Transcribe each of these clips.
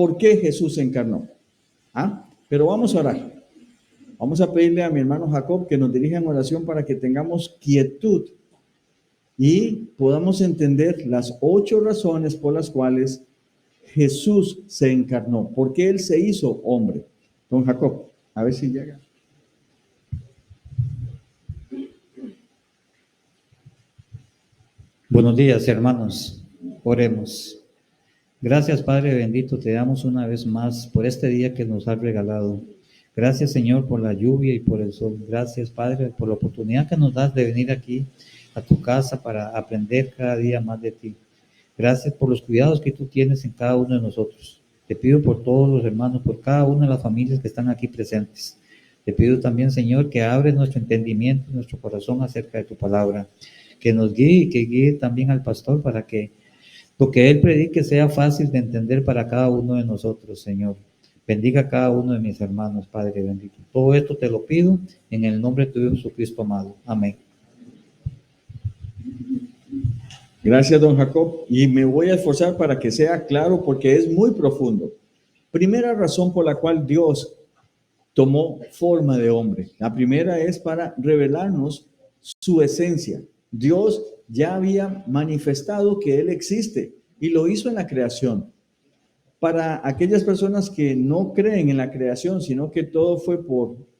por qué Jesús se encarnó. Pero vamos a orar. Vamos a pedirle a mi hermano Jacob que nos dirija en oración para que tengamos quietud y podamos entender las 8 razones por las cuales Jesús se encarnó, porque Él se hizo hombre. Don Jacob, a ver si llega. Buenos días, hermanos. Oremos. Gracias, Padre bendito, te damos una vez más por este día que nos has regalado. Gracias, Señor, por la lluvia y por el sol. Gracias, Padre, por la oportunidad que nos das de venir aquí a tu casa para aprender cada día más de ti. Gracias por los cuidados que tú tienes en cada uno de nosotros. Te pido por todos los hermanos, por cada una de las familias que están aquí presentes. Te pido también, Señor, que abres nuestro entendimiento y nuestro corazón acerca de tu palabra. Que nos guíe y que guíe también al pastor para que lo que él predique sea fácil de entender para cada uno de nosotros, Señor. Bendiga a cada uno de mis hermanos, Padre bendito. Todo esto te lo pido en el nombre de tu Hijo Jesucristo amado. Amén. Gracias, don Jacob. Y me voy a esforzar para que sea claro porque es muy profundo. Primera razón por la cual Dios tomó forma de hombre. La primera es para revelarnos su esencia. Dios ya había manifestado que Él existe y lo hizo en la creación. Para aquellas personas que no creen en la creación, sino que todo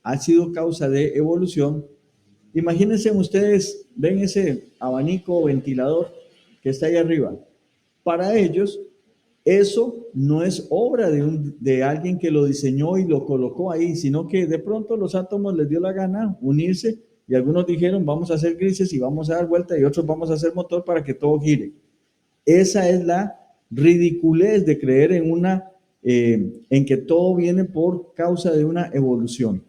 ha sido causa de evolución, imagínense ustedes, ven ese abanico o ventilador que está ahí arriba. Para ellos, eso no es obra de alguien que lo diseñó y lo colocó ahí, sino que de pronto los átomos les dio la gana unirse y algunos dijeron vamos a hacer grises y vamos a dar vuelta y otros vamos a hacer motor para que todo gire. Esa es la ridiculez de creer en que todo viene por causa de una evolución.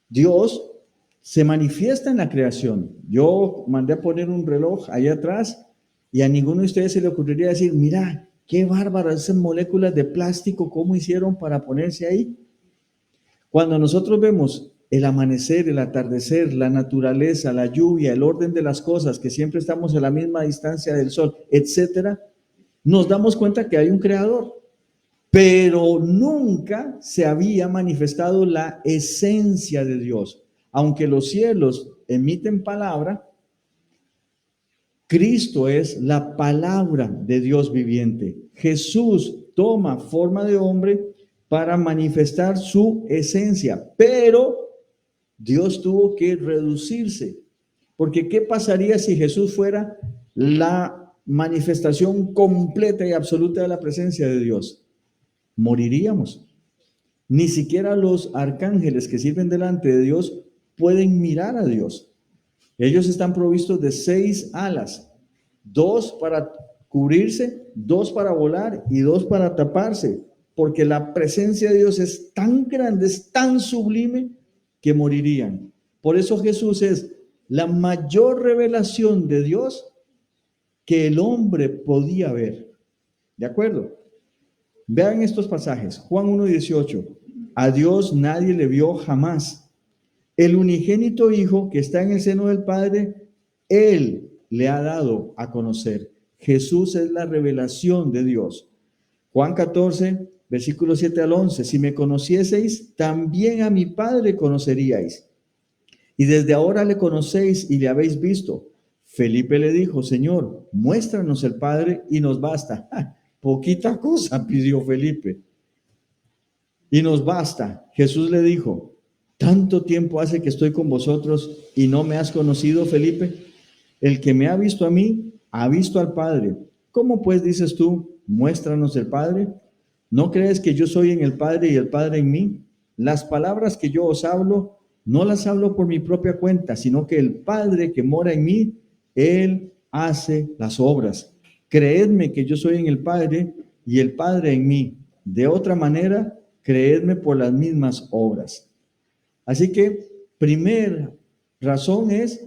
Dios se manifiesta en la creación. Yo mandé a poner un reloj allá atrás y a ninguno de ustedes se le ocurriría decir, mira, qué bárbaras esas moléculas de plástico, ¿cómo hicieron para ponerse ahí? Cuando nosotros vemos el amanecer, el atardecer, la naturaleza, la lluvia, el orden de las cosas, que siempre estamos a la misma distancia del sol, etcétera, nos damos cuenta que hay un creador, pero nunca se había manifestado la esencia de Dios. Aunque los cielos emiten palabra, Cristo es la palabra de Dios viviente. Jesús toma forma de hombre para manifestar su esencia, pero Dios tuvo que reducirse, porque ¿qué pasaría si Jesús fuera la manifestación completa y absoluta de la presencia de Dios? Moriríamos. Ni siquiera los arcángeles que sirven delante de Dios pueden mirar a Dios. Ellos están provistos de 6 alas, 2 para cubrirse, 2 para volar y 2 para taparse, porque la presencia de Dios es tan grande, es tan sublime que morirían. Por eso Jesús es la mayor revelación de Dios que el hombre podía ver. ¿De acuerdo? Vean estos pasajes. Juan 1:18. A Dios nadie le vio jamás. El unigénito Hijo que está en el seno del Padre, Él le ha dado a conocer. Jesús es la revelación de Dios. Juan 14, versículos 7 al 11. Si me conocieseis, también a mi Padre conoceríais. Y desde ahora le conocéis y le habéis visto. Felipe le dijo, Señor, muéstranos el Padre y nos basta. Poquita cosa pidió Felipe. Y nos basta. Jesús le dijo, ¿tanto tiempo hace que estoy con vosotros y no me has conocido, Felipe? El que me ha visto a mí, ha visto al Padre. ¿Cómo pues dices tú, muéstranos el Padre? ¿No crees que yo soy en el Padre y el Padre en mí? Las palabras que yo os hablo, no las hablo por mi propia cuenta, sino que el Padre que mora en mí, Él hace las obras. Creedme que yo soy en el Padre y el Padre en mí. De otra manera, creedme por las mismas obras. Así que, primera razón es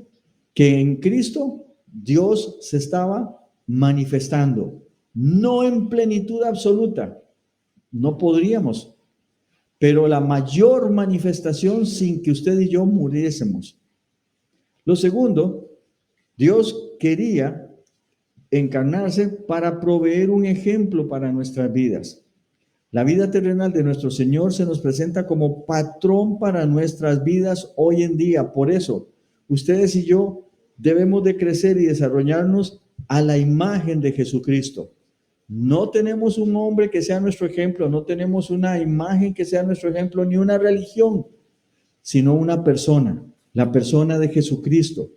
que en Cristo Dios se estaba manifestando, no en plenitud absoluta, no podríamos, pero la mayor manifestación sin que usted y yo muriésemos. Lo segundo, Dios quería encarnarse para proveer un ejemplo para nuestras vidas. La vida terrenal de nuestro Señor se nos presenta como patrón para nuestras vidas hoy en día. Por eso, ustedes y yo debemos de crecer y desarrollarnos a la imagen de Jesucristo. No tenemos un hombre que sea nuestro ejemplo, no tenemos una imagen que sea nuestro ejemplo, ni una religión, sino una persona, la persona de Jesucristo.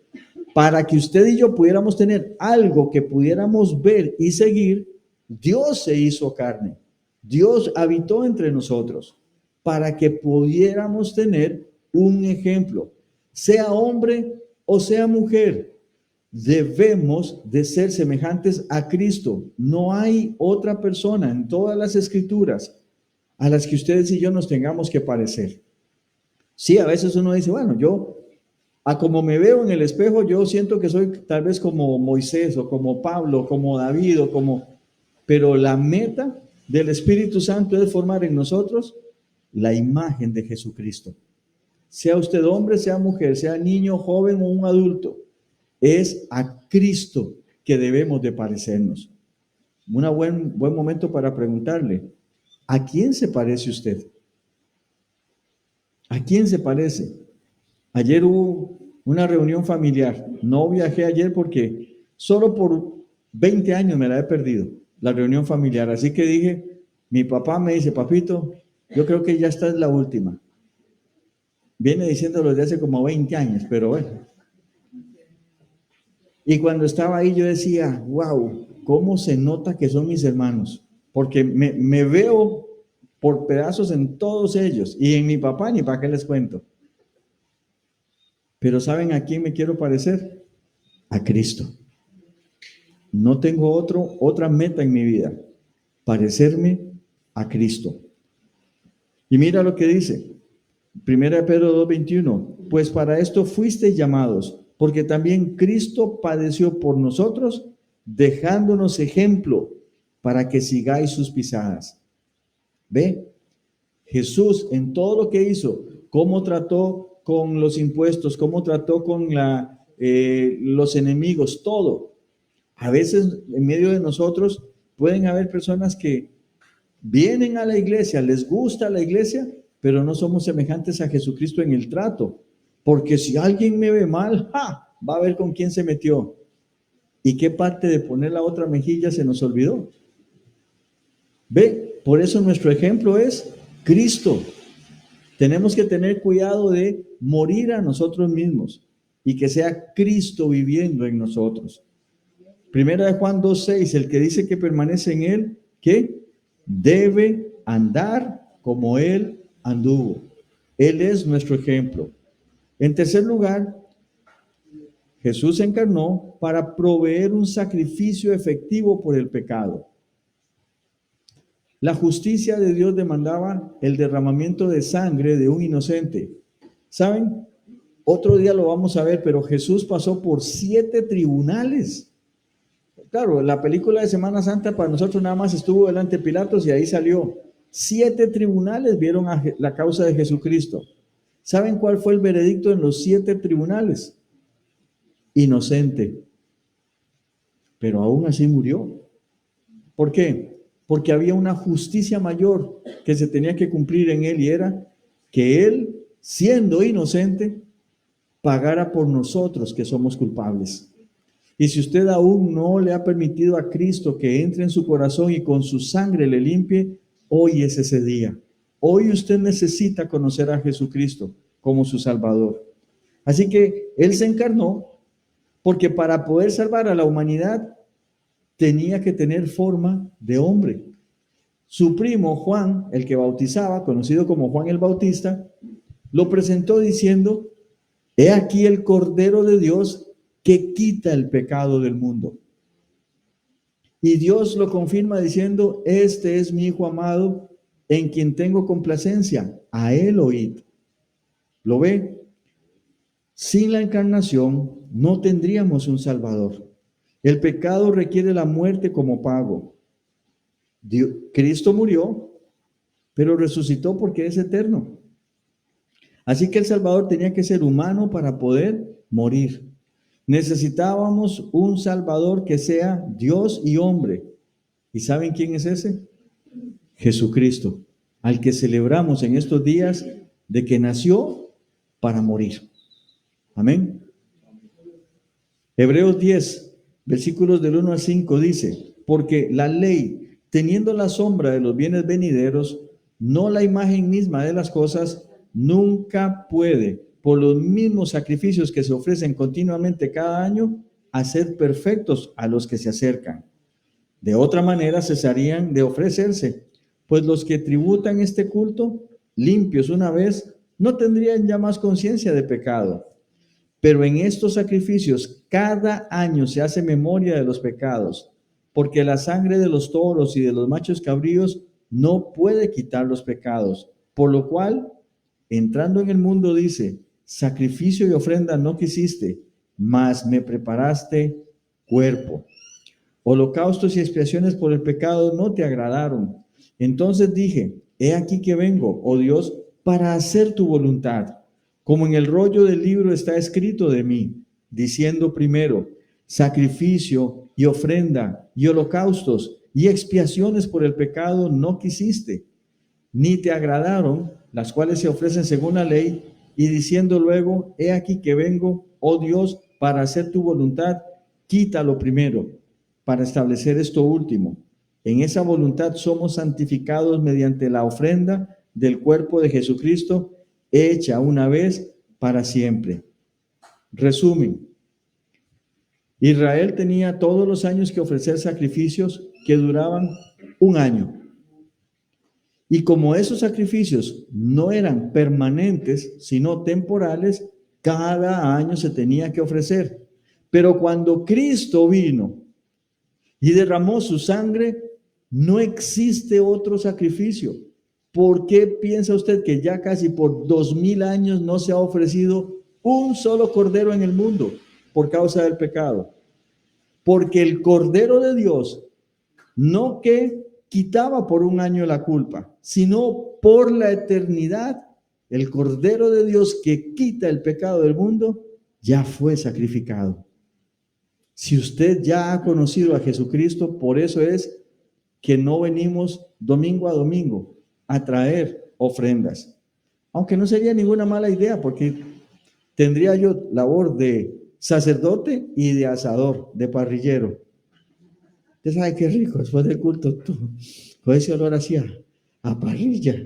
Para que usted y yo pudiéramos tener algo que pudiéramos ver y seguir, Dios se hizo carne. Dios habitó entre nosotros para que pudiéramos tener un ejemplo, sea hombre o sea mujer. Debemos de ser semejantes a Cristo. No hay otra persona en todas las escrituras a las que ustedes y yo nos tengamos que parecer. Sí, a veces uno dice, bueno, yo, a como me veo en el espejo, yo siento que soy tal vez como Moisés o como Pablo, como David o como... Pero la meta del Espíritu Santo es formar en nosotros la imagen de Jesucristo. Sea usted hombre, sea mujer, sea niño, joven o un adulto, es a Cristo que debemos de parecernos. Un buen momento para preguntarle, ¿a quién se parece usted? ¿A quién se parece? Ayer hubo una reunión familiar. No viajé ayer porque solo por 20 años me la he perdido, la reunión familiar. Así que dije, mi papá me dice, papito, yo creo que ya esta es la última. Viene diciéndolo desde hace como 20 años, pero bueno. Y cuando estaba ahí yo decía, wow, ¿cómo se nota que son mis hermanos? Porque me veo por pedazos en todos ellos. Y en mi papá, ni para qué les cuento. Pero ¿saben a quién me quiero parecer? A Cristo. No tengo otra meta en mi vida, parecerme a Cristo. Y mira lo que dice, 1 Pedro 2:21, pues para esto fuisteis llamados, porque también Cristo padeció por nosotros, dejándonos ejemplo para que sigáis sus pisadas. ¿Ve? Jesús en todo lo que hizo, cómo trató con los impuestos, cómo trató con los enemigos, todo. A veces en medio de nosotros pueden haber personas que vienen a la iglesia, les gusta la iglesia, pero no somos semejantes a Jesucristo en el trato. Porque si alguien me ve mal, va a ver con quién se metió. ¿Y qué parte de poner la otra mejilla se nos olvidó? Ve, por eso nuestro ejemplo es Cristo. Tenemos que tener cuidado de morir a nosotros mismos y que sea Cristo viviendo en nosotros. Primera de Juan 2:6, el que dice que permanece en él, ¿qué? Debe andar como él anduvo. Él es nuestro ejemplo. En tercer lugar, Jesús se encarnó para proveer un sacrificio efectivo por el pecado. La justicia de Dios demandaba el derramamiento de sangre de un inocente. ¿Saben? Otro día lo vamos a ver, pero Jesús pasó por 7 tribunales. Claro, la película de Semana Santa para nosotros nada más estuvo delante de Pilatos y ahí salió. 7 tribunales vieron a la causa de Jesucristo. ¿Saben cuál fue el veredicto en los 7 tribunales? Inocente. Pero aún así murió. ¿Por qué? Porque había una justicia mayor que se tenía que cumplir en él y era que él, siendo inocente, pagara por nosotros que somos culpables. Y si usted aún no le ha permitido a Cristo que entre en su corazón y con su sangre le limpie, hoy es ese día. Hoy usted necesita conocer a Jesucristo como su Salvador. Así que Él se encarnó porque para poder salvar a la humanidad tenía que tener forma de hombre. Su primo Juan, el que bautizaba, conocido como Juan el Bautista, lo presentó diciendo, he aquí el Cordero de Dios que quita el pecado del mundo. Y Dios lo confirma diciendo, este es mi Hijo amado, en quien tengo complacencia, a él oíd. ¿Lo ve? Sin la encarnación no tendríamos un Salvador. El pecado requiere la muerte como pago. Cristo murió, pero resucitó porque es eterno. Así que el Salvador tenía que ser humano para poder morir. Necesitábamos un Salvador que sea Dios y hombre. ¿Y saben quién es ese? Jesucristo, al que celebramos en estos días de que nació para morir. Amén. Hebreos 10, versículos del 1 al 5 dice, porque la ley, teniendo la sombra de los bienes venideros, no la imagen misma de las cosas, nunca puede, por los mismos sacrificios que se ofrecen continuamente cada año, hacer perfectos a los que se acercan. De otra manera cesarían de ofrecerse, pues los que tributan este culto, limpios una vez, no tendrían ya más conciencia de pecado. Pero en estos sacrificios cada año se hace memoria de los pecados, porque la sangre de los toros y de los machos cabríos no puede quitar los pecados. Por lo cual, entrando en el mundo dice, sacrificio y ofrenda no quisiste, mas me preparaste cuerpo. Holocaustos y expiaciones por el pecado no te agradaron. Entonces dije, he aquí que vengo, oh Dios, para hacer tu voluntad. Como en el rollo del libro está escrito de mí, diciendo primero, sacrificio y ofrenda y holocaustos y expiaciones por el pecado no quisiste, ni te agradaron, las cuales se ofrecen según la ley, y diciendo luego, he aquí que vengo, oh Dios, para hacer tu voluntad, quítalo primero, para establecer esto último. En esa voluntad somos santificados mediante la ofrenda del cuerpo de Jesucristo, hecha una vez para siempre. Resumen, Israel tenía todos los años que ofrecer sacrificios que duraban un año. Y como esos sacrificios no eran permanentes, sino temporales, cada año se tenía que ofrecer. Pero cuando Cristo vino y derramó su sangre, no existe otro sacrificio. ¿Por qué piensa usted que ya casi por 2000 años no se ha ofrecido un solo cordero en el mundo por causa del pecado? Porque el Cordero de Dios no que quitaba por un año la culpa, sino por la eternidad, el Cordero de Dios que quita el pecado del mundo, ya fue sacrificado. Si usted ya ha conocido a Jesucristo, por eso es que no venimos domingo a domingo a traer ofrendas. Aunque no sería ninguna mala idea, porque tendría yo labor de sacerdote y de asador, de parrillero. Usted sabe qué rico, después del culto, con ese olor hacía a parrilla,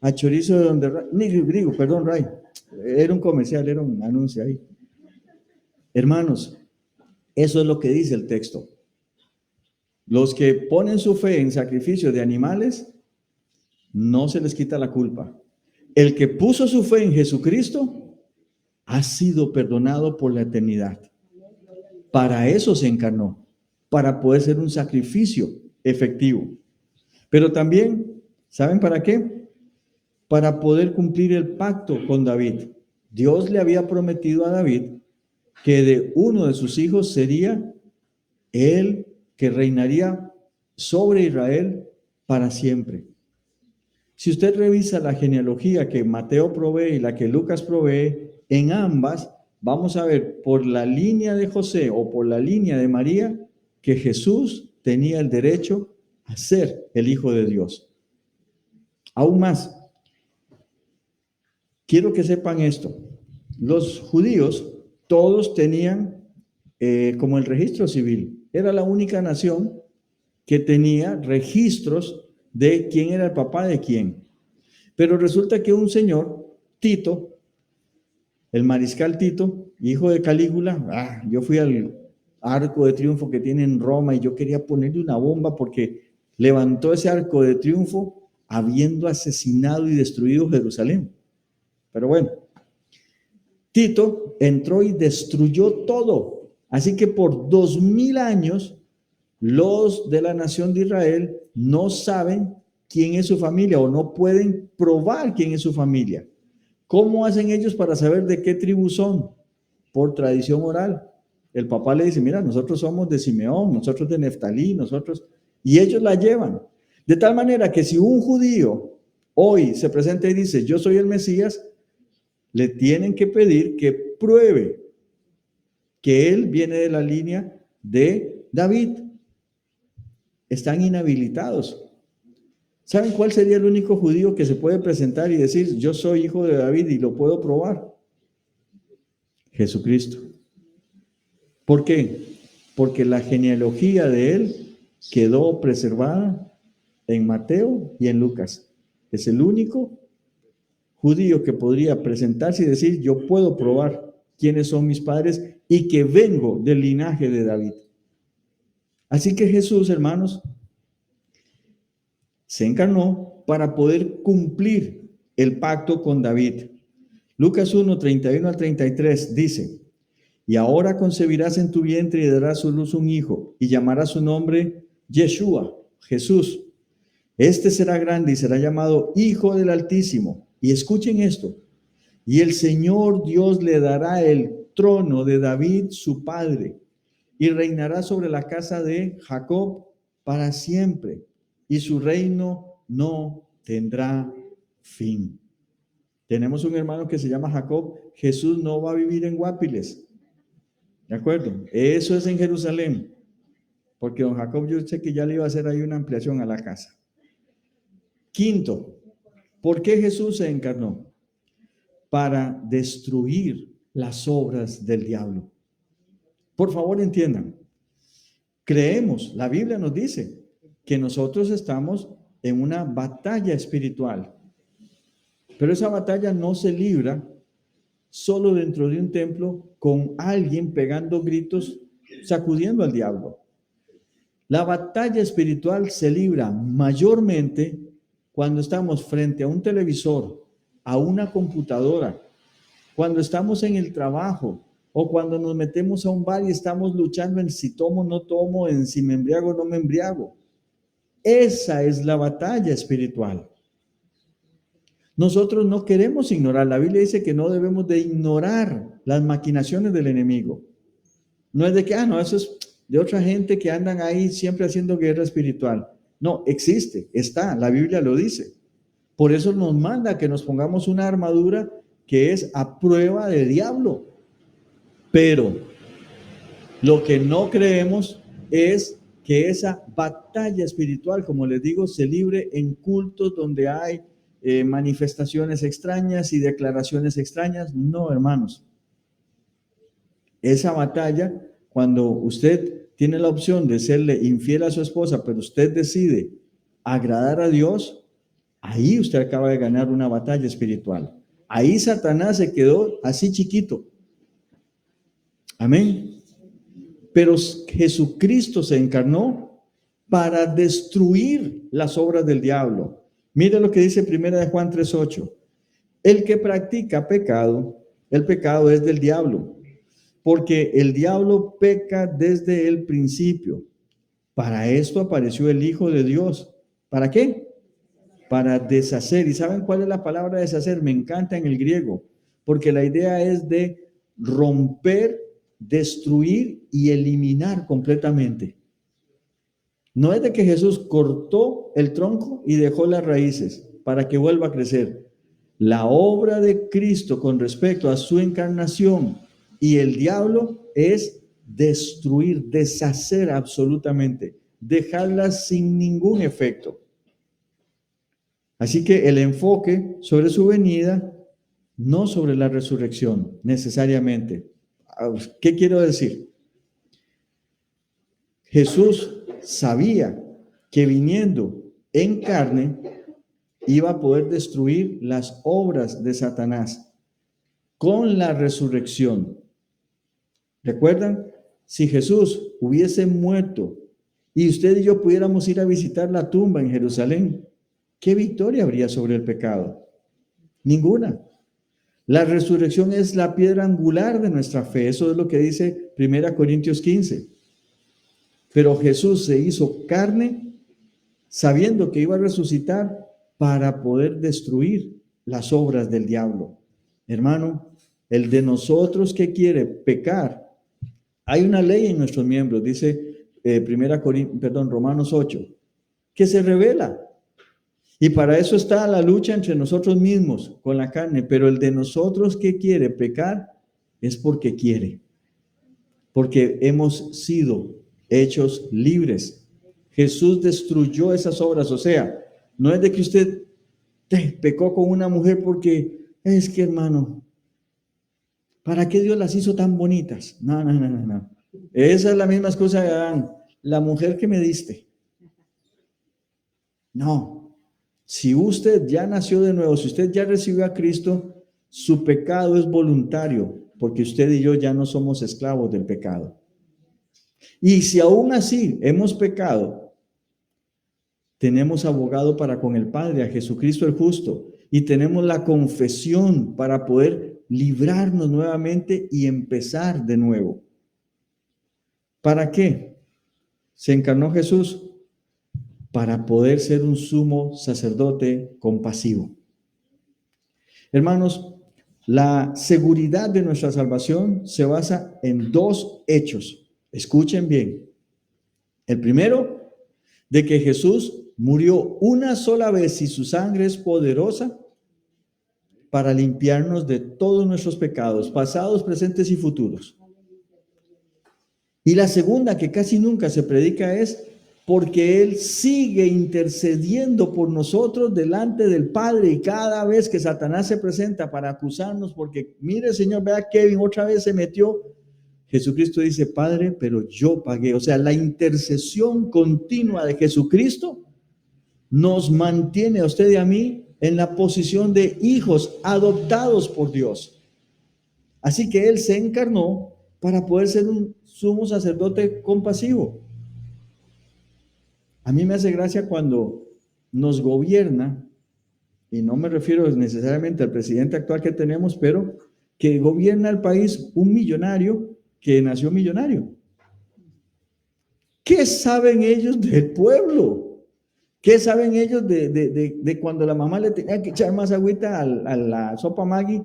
a chorizo de donde, griego, perdón, Ray, era un comercial, era un anuncio ahí. Hermanos, eso es lo que dice el texto. Los que ponen su fe en sacrificio de animales, no se les quita la culpa. El que puso su fe en Jesucristo ha sido perdonado por la eternidad. Para eso se encarnó, para poder ser un sacrificio efectivo. Pero también, ¿saben para qué? Para poder cumplir el pacto con David. Dios le había prometido a David que de uno de sus hijos sería él que reinaría sobre Israel para siempre. Si usted revisa la genealogía que Mateo provee y la que Lucas provee, en ambas vamos a ver por la línea de José o por la línea de María que Jesús tenía el derecho a ser el Hijo de Dios. Aún más, quiero que sepan esto. Los judíos todos tenían como el registro civil. Era la única nación que tenía registros de quién era el papá de quién. Pero resulta que un señor, Tito, el mariscal Tito, hijo de Calígula, yo fui al arco de triunfo que tiene en Roma y yo quería ponerle una bomba porque levantó ese arco de triunfo habiendo asesinado y destruido Jerusalén. Pero bueno, Tito entró y destruyó todo. Así que por 2000 años, los de la nación de Israel no saben quién es su familia o no pueden probar quién es su familia. ¿Cómo hacen ellos para saber de qué tribu son? Por tradición oral. El papá le dice, mira, nosotros somos de Simeón, nosotros de Neftalí, nosotros... Y ellos la llevan. De tal manera que si un judío hoy se presenta y dice, yo soy el Mesías, le tienen que pedir que pruebe que él viene de la línea de David. Están inhabilitados. ¿Saben cuál sería el único judío que se puede presentar y decir, yo soy hijo de David y lo puedo probar? Jesucristo. ¿Por qué? Porque la genealogía de él quedó preservada en Mateo y en Lucas. Es el único judío que podría presentarse y decir, yo puedo probar quiénes son mis padres y que vengo del linaje de David. Así que Jesús, hermanos, se encarnó para poder cumplir el pacto con David. Lucas 1, 31 al 33 dice, y ahora concebirás en tu vientre y darás a luz un hijo, y llamarás su nombre Yeshua, Jesús. Este será grande y será llamado Hijo del Altísimo. Y escuchen esto, y el Señor Dios le dará el trono de David, su padre, y reinará sobre la casa de Jacob para siempre, y su reino no tendrá fin. Tenemos un hermano que se llama Jacob. Jesús no va a vivir en Guapiles, ¿de acuerdo? Eso es en Jerusalén, porque don Jacob yo sé que ya le iba a hacer ahí una ampliación a la casa. Quinto, ¿por qué Jesús se encarnó? Para destruir las obras del diablo. Por favor, entiendan. Creemos, la Biblia nos dice que nosotros estamos en una batalla espiritual, pero esa batalla no se libra solo dentro de un templo con alguien pegando gritos, sacudiendo al diablo. La batalla espiritual se libra mayormente cuando estamos frente a un televisor, a una computadora, cuando estamos en el trabajo o cuando nos metemos a un bar y estamos luchando en si tomo o no tomo, en si me embriago o no me embriago. Esa es la batalla espiritual. Nosotros no queremos ignorar. La Biblia dice que no debemos de ignorar las maquinaciones del enemigo. No es de que, no, eso es de otra gente que andan ahí siempre haciendo guerra espiritual. No, existe, está, la Biblia lo dice. Por eso nos manda que nos pongamos una armadura que es a prueba de diablo. Pero lo que no creemos es que esa batalla espiritual, como les digo, se libre en cultos donde hay manifestaciones extrañas y declaraciones extrañas. No, hermanos. Esa batalla, cuando usted tiene la opción de serle infiel a su esposa, pero usted decide agradar a Dios, ahí usted acaba de ganar una batalla espiritual. Ahí Satanás se quedó así chiquito. Amén. Pero Jesucristo se encarnó para destruir las obras del diablo. Mire lo que dice 1 Juan 3:8. El que practica pecado, el pecado es del diablo, porque el diablo peca desde el principio. Para esto apareció el Hijo de Dios. ¿Para qué? Para deshacer. ¿Y saben cuál es la palabra deshacer? Me encanta en el griego, porque la idea es de romper, destruir y eliminar completamente. No es de que Jesús cortó el tronco y dejó las raíces para que vuelva a crecer. La obra de Cristo con respecto a su encarnación y el diablo es destruir, deshacer absolutamente, dejarlas sin ningún efecto. Así que el enfoque sobre su venida, no sobre la resurrección necesariamente. ¿Qué quiero decir? Jesús sabía que viniendo en carne iba a poder destruir las obras de Satanás con la resurrección. ¿Recuerdan? Si Jesús hubiese muerto y usted y yo pudiéramos ir a visitar la tumba en Jerusalén, ¿qué victoria habría sobre el pecado? Ninguna. La resurrección es la piedra angular de nuestra fe. Eso es lo que dice 1 Corintios 15. Pero Jesús se hizo carne sabiendo que iba a resucitar para poder destruir las obras del diablo. Hermano, el de nosotros que quiere pecar, hay una ley en nuestros miembros, dice Romanos 8, que se revela. Y para eso está la lucha entre nosotros mismos con la carne, pero el de nosotros que quiere pecar es porque quiere, porque hemos sido hechos libres. Jesús destruyó esas obras, o sea, No es de que usted pecó con una mujer porque es que, hermano, ¿para qué Dios las hizo tan bonitas? No, no, no, no, no. Esa es la misma excusa de Adán. La mujer que me diste. No. Si usted ya nació de nuevo, si usted ya recibió a Cristo, su pecado es voluntario, porque usted y yo ya no somos esclavos del pecado. Y si aún así hemos pecado, tenemos abogado para con el Padre, a Jesucristo el justo, y tenemos la confesión para poder librarnos nuevamente y empezar de nuevo. ¿Para qué se encarnó Jesús? Para poder ser un sumo sacerdote compasivo. Hermanos, la seguridad de nuestra salvación se basa en dos hechos. Escuchen bien. El primero, de que Jesús murió una sola vez y su sangre es poderosa para limpiarnos de todos nuestros pecados, pasados, presentes y futuros. Y la segunda, que casi nunca se predica, es porque Él sigue intercediendo por nosotros delante del Padre, y cada vez que Satanás se presenta para acusarnos, porque mire, Señor, vea, Kevin otra vez se metió, Jesucristo dice: Padre, pero yo pagué. O sea, la intercesión continua de Jesucristo nos mantiene a usted y a mí en la posición de hijos adoptados por Dios. Así que Él se encarnó para poder ser un sumo sacerdote compasivo. A mí me hace gracia cuando nos gobierna, y no me refiero necesariamente al presidente actual que tenemos, pero que gobierna el país un millonario que nació millonario. ¿Qué saben ellos del pueblo? ¿Qué saben ellos de cuando la mamá le tenía que echar más agüita a la sopa Maggi?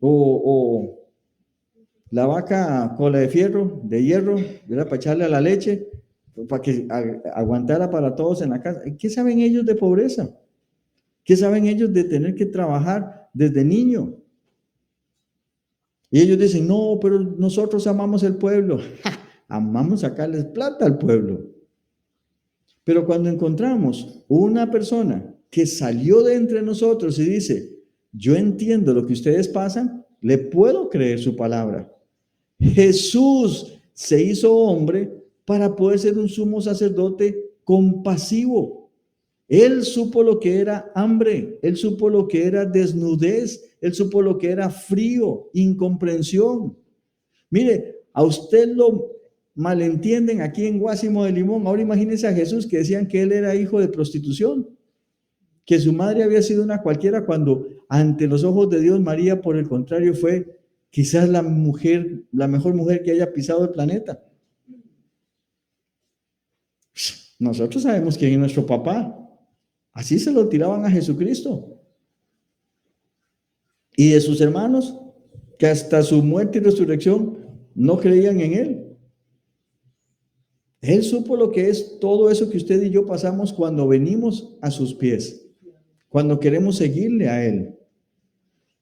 O la vaca cola de fierro, de hierro, ¿verdad? Para echarle a la leche, para que aguantara para todos en la casa. ¿Qué saben ellos de pobreza? ¿Qué saben ellos de tener que trabajar desde niño? Y ellos dicen: no, pero nosotros amamos el pueblo. Amamos sacarles plata al pueblo. Pero cuando encontramos una persona que salió de entre nosotros y dice: yo entiendo lo que ustedes pasan, le puedo creer su palabra. Jesús se hizo hombre para poder ser un sumo sacerdote compasivo. Él supo lo que era hambre, él supo lo que era desnudez, él supo lo que era frío, incomprensión. Mire, a usted lo malentienden aquí en Guásimo de Limón. Ahora imagínense a Jesús, que decían que él era hijo de prostitución, que su madre había sido una cualquiera, cuando ante los ojos de Dios María, por el contrario, fue quizás la mejor mujer que haya pisado el planeta. Nosotros sabemos quién es nuestro papá. Así se lo tiraban a Jesucristo. Y de sus hermanos, que hasta su muerte y resurrección no creían en él. Él supo lo que es todo eso que usted y yo pasamos cuando venimos a sus pies, cuando queremos seguirle a él.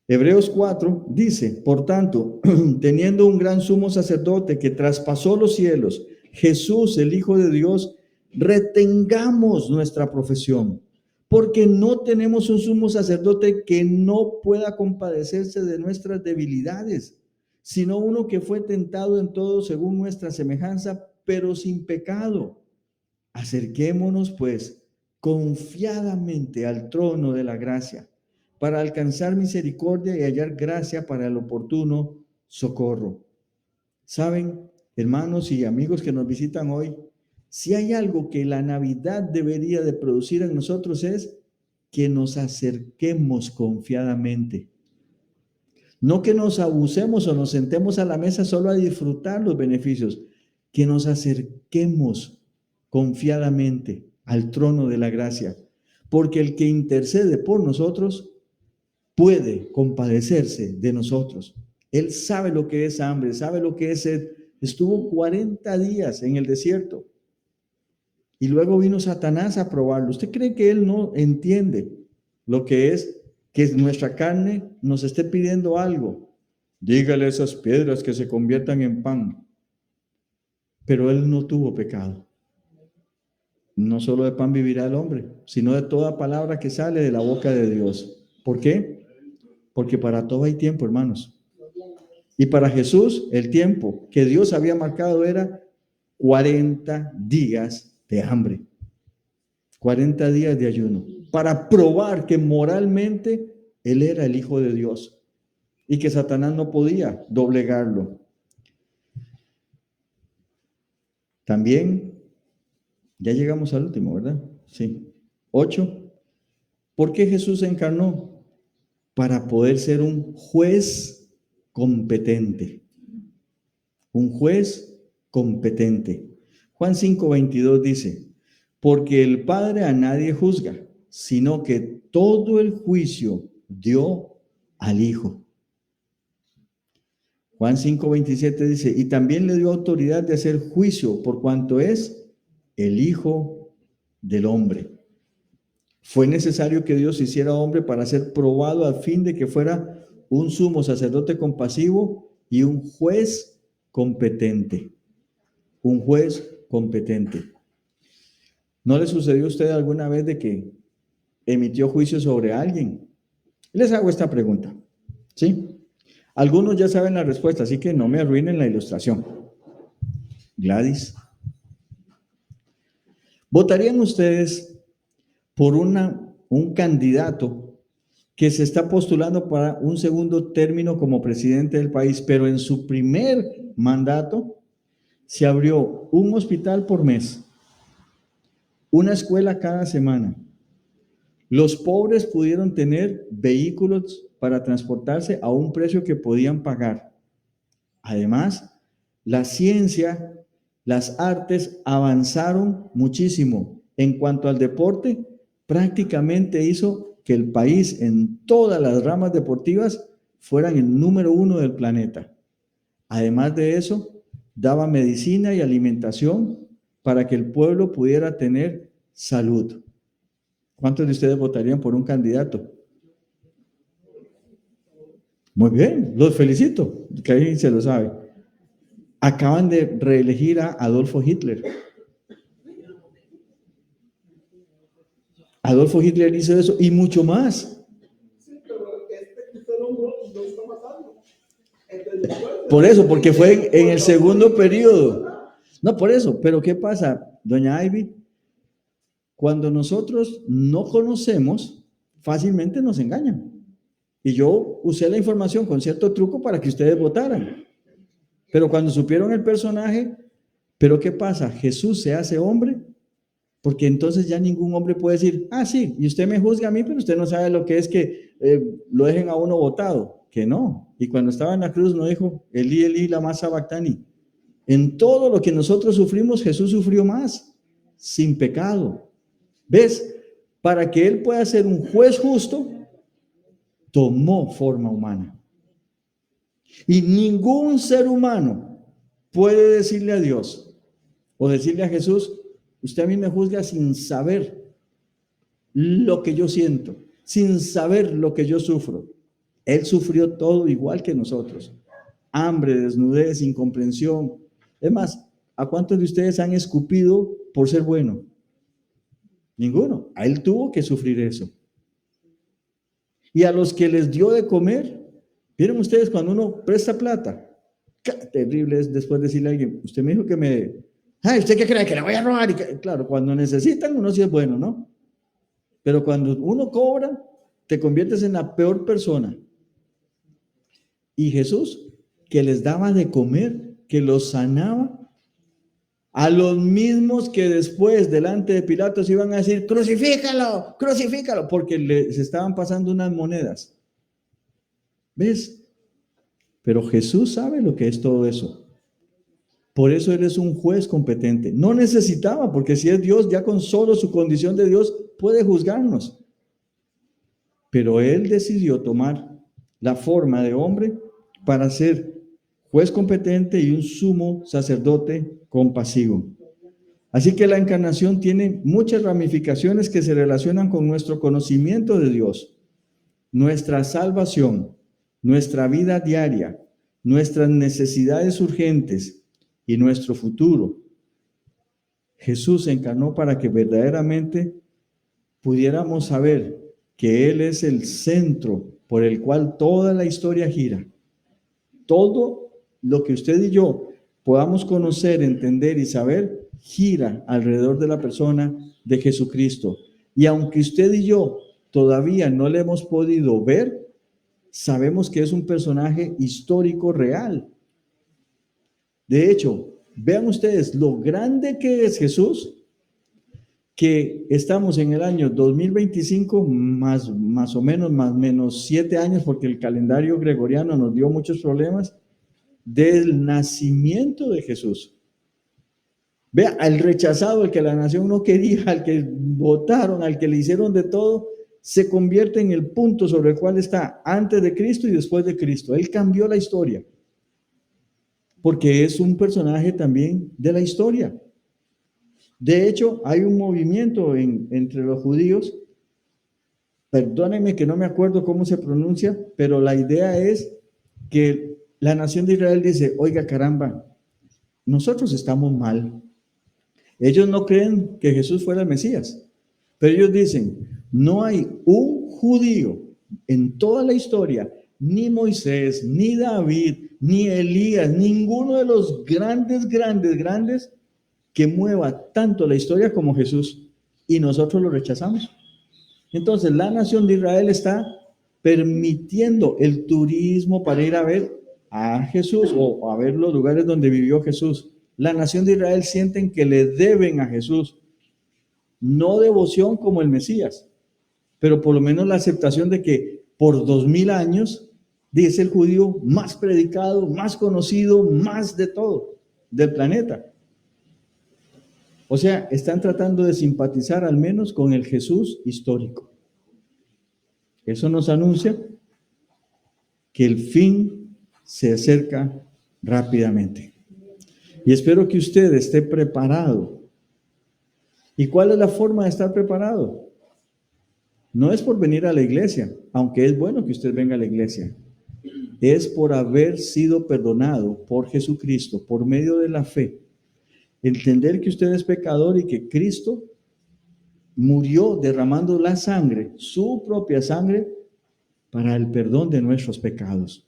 Hebreos 4 dice: por tanto, teniendo un gran sumo sacerdote que traspasó los cielos, Jesús, el Hijo de Dios, retengamos nuestra profesión, porque no tenemos un sumo sacerdote que no pueda compadecerse de nuestras debilidades, sino uno que fue tentado en todo según nuestra semejanza, pero sin pecado. Acerquémonos, pues, confiadamente al trono de la gracia, para alcanzar misericordia y hallar gracia para el oportuno socorro. ¿Saben, hermanos y amigos que nos visitan hoy? Si hay algo que la Navidad debería de producir en nosotros, es que nos acerquemos confiadamente. No que nos abusemos o nos sentemos a la mesa solo a disfrutar los beneficios, que nos acerquemos confiadamente al trono de la gracia, porque el que intercede por nosotros puede compadecerse de nosotros. Él sabe lo que es hambre, sabe lo que es sed. Estuvo 40 días en el desierto y luego vino Satanás a probarlo. ¿Usted cree que él no entiende lo que es que nuestra carne nos esté pidiendo algo? Dígale a esas piedras que se conviertan en pan. Pero él no tuvo pecado. no solo de pan vivirá el hombre, sino de toda palabra que sale de la boca de Dios. ¿Por qué? Porque para todo hay tiempo, hermanos. Y para Jesús, el tiempo que Dios había marcado era 40 días de hambre, 40 días de ayuno, para probar que moralmente Él era el Hijo de Dios y que Satanás no podía doblegarlo. También, ya llegamos al último, ¿verdad? Sí. 8. ¿Por qué Jesús se encarnó? Para poder ser un juez competente. Un juez competente. Juan 5:22 dice, porque el Padre a nadie juzga, sino que todo el juicio dio al Hijo. Juan 5:27 dice, y también le dio autoridad de hacer juicio por cuanto es el Hijo del Hombre. Fue necesario que Dios hiciera hombre para ser probado a fin de que fuera un sumo sacerdote compasivo y un juez competente. Un juez competente. ¿No le sucedió a usted alguna vez de que emitió juicio sobre alguien? Les hago esta pregunta, ¿sí? Algunos ya saben la respuesta, así que no me arruinen la ilustración. Gladys, ¿votarían ustedes por un candidato que se está postulando para un segundo término como presidente del país, pero en su primer mandato se abrió un hospital por mes, una escuela cada semana? Los pobres pudieron tener vehículos para transportarse a un precio que podían pagar. Además, la ciencia, las artes avanzaron muchísimo. En cuanto al deporte, prácticamente hizo que el país en todas las ramas deportivas fueran el número 1 del planeta. Además de eso, daba medicina y alimentación para que el pueblo pudiera tener salud. ¿Cuántos de ustedes votarían por un candidato? Muy bien, los felicito, que ahí se lo sabe. Acaban de reelegir a Adolfo Hitler. Adolfo Hitler hizo eso y mucho más. Por eso, porque fue en el segundo periodo. No, por eso, pero ¿qué pasa, doña Ivy? Cuando nosotros no conocemos, fácilmente nos engañan. Y yo usé la información con cierto truco para que ustedes votaran. Pero cuando supieron el personaje, ¿pero qué pasa? Jesús se hace hombre, porque entonces ya ningún hombre puede decir, ah, sí, y usted me juzga a mí, pero usted no sabe lo que es que lo dejen a uno votado. Que no. Y cuando estaba en la cruz no dijo, Elí, Elí, lama sabactani. En todo lo que nosotros sufrimos, Jesús sufrió más, sin pecado. ¿Ves? Para que Él pueda ser un juez justo, tomó forma humana. Y ningún ser humano puede decirle a Dios o decirle a Jesús, usted a mí me juzga sin saber lo que yo siento, sin saber lo que yo sufro. Él sufrió todo igual que nosotros. Hambre, desnudez, incomprensión. Es más, ¿a cuántos de ustedes han escupido por ser bueno? Ninguno. A él tuvo que sufrir eso. Y a los que les dio de comer, ¿vieron ustedes cuando uno presta plata? Qué terrible es después decirle a alguien, usted me dijo que me... Ay, ¿usted qué cree? Que le voy a robar. Claro, cuando necesitan uno sí es bueno, ¿no? Pero cuando uno cobra, te conviertes en la peor persona. Y Jesús, que les daba de comer, que los sanaba, a los mismos que después delante de Pilatos iban a decir, crucifícalo, crucifícalo, porque les estaban pasando unas monedas. ¿Ves? Pero Jesús sabe lo que es todo eso. Por eso Él es un juez competente. No necesitaba, porque si es Dios, ya con solo su condición de Dios puede juzgarnos. Pero Él decidió tomar la forma de hombre para ser juez competente y un sumo sacerdote compasivo. Así que la encarnación tiene muchas ramificaciones que se relacionan con nuestro conocimiento de Dios, nuestra salvación, nuestra vida diaria, nuestras necesidades urgentes y nuestro futuro. Jesús se encarnó para que verdaderamente pudiéramos saber que Él es el centro por el cual toda la historia gira. Todo lo que usted y yo podamos conocer, entender y saber, gira alrededor de la persona de Jesucristo. Y aunque usted y yo todavía no le hemos podido ver, sabemos que es un personaje histórico real. De hecho, vean ustedes lo grande que es Jesús, que estamos en el año 2025, más o menos, más o menos 7 años, porque el calendario gregoriano nos dio muchos problemas, del nacimiento de Jesús. Vea, al rechazado, al que la nación no quería, al que votaron, al que le hicieron de todo, se convierte en el punto sobre el cual está antes de Cristo y después de Cristo. Él cambió la historia, porque es un personaje también de la historia. De hecho, hay un movimiento entre los judíos, perdónenme que no me acuerdo cómo se pronuncia, pero la idea es que la nación de Israel dice, oiga caramba, nosotros estamos mal. Ellos no creen que Jesús fuera el Mesías, pero ellos dicen, no hay un judío en toda la historia, ni Moisés, ni David, ni Elías, ninguno de los grandes, que mueva tanto la historia como Jesús, y nosotros lo rechazamos. Entonces, la nación de Israel está permitiendo el turismo para ir a ver a Jesús o a ver los lugares donde vivió Jesús. La nación de Israel sienten que le deben a Jesús, no devoción como el Mesías, pero por lo menos la aceptación de que por 2000 años es el judío más predicado, más conocido, más de todo del planeta. O sea, están tratando de simpatizar al menos con el Jesús histórico. Eso nos anuncia que el fin se acerca rápidamente. Y espero que usted esté preparado. ¿Y cuál es la forma de estar preparado? No es por venir a la iglesia, aunque es bueno que usted venga a la iglesia. Es por haber sido perdonado por Jesucristo, por medio de la fe. Entender que usted es pecador y que Cristo murió derramando la sangre, su propia sangre, para el perdón de nuestros pecados.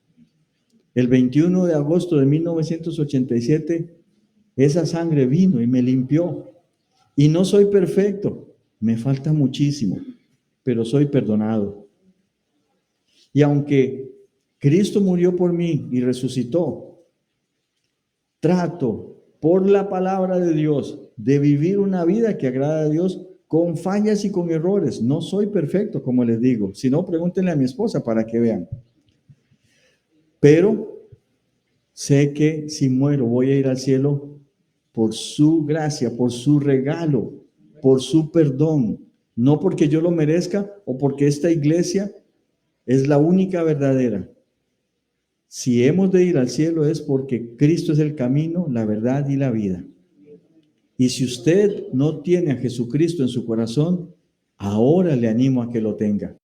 El 21 de agosto de 1987, esa sangre vino y me limpió. Y no soy perfecto, me falta muchísimo, pero soy perdonado. Y aunque Cristo murió por mí y resucitó, trato por la palabra de Dios de vivir una vida que agrada a Dios con fallas y con errores. No soy perfecto, como les digo. Si no, pregúntenle a mi esposa para que vean. Pero sé que si muero voy a ir al cielo por su gracia, por su regalo, por su perdón. No porque yo lo merezca o porque esta iglesia es la única verdadera. Si hemos de ir al cielo es porque Cristo es el camino, la verdad y la vida. Y si usted no tiene a Jesucristo en su corazón, ahora le animo a que lo tenga.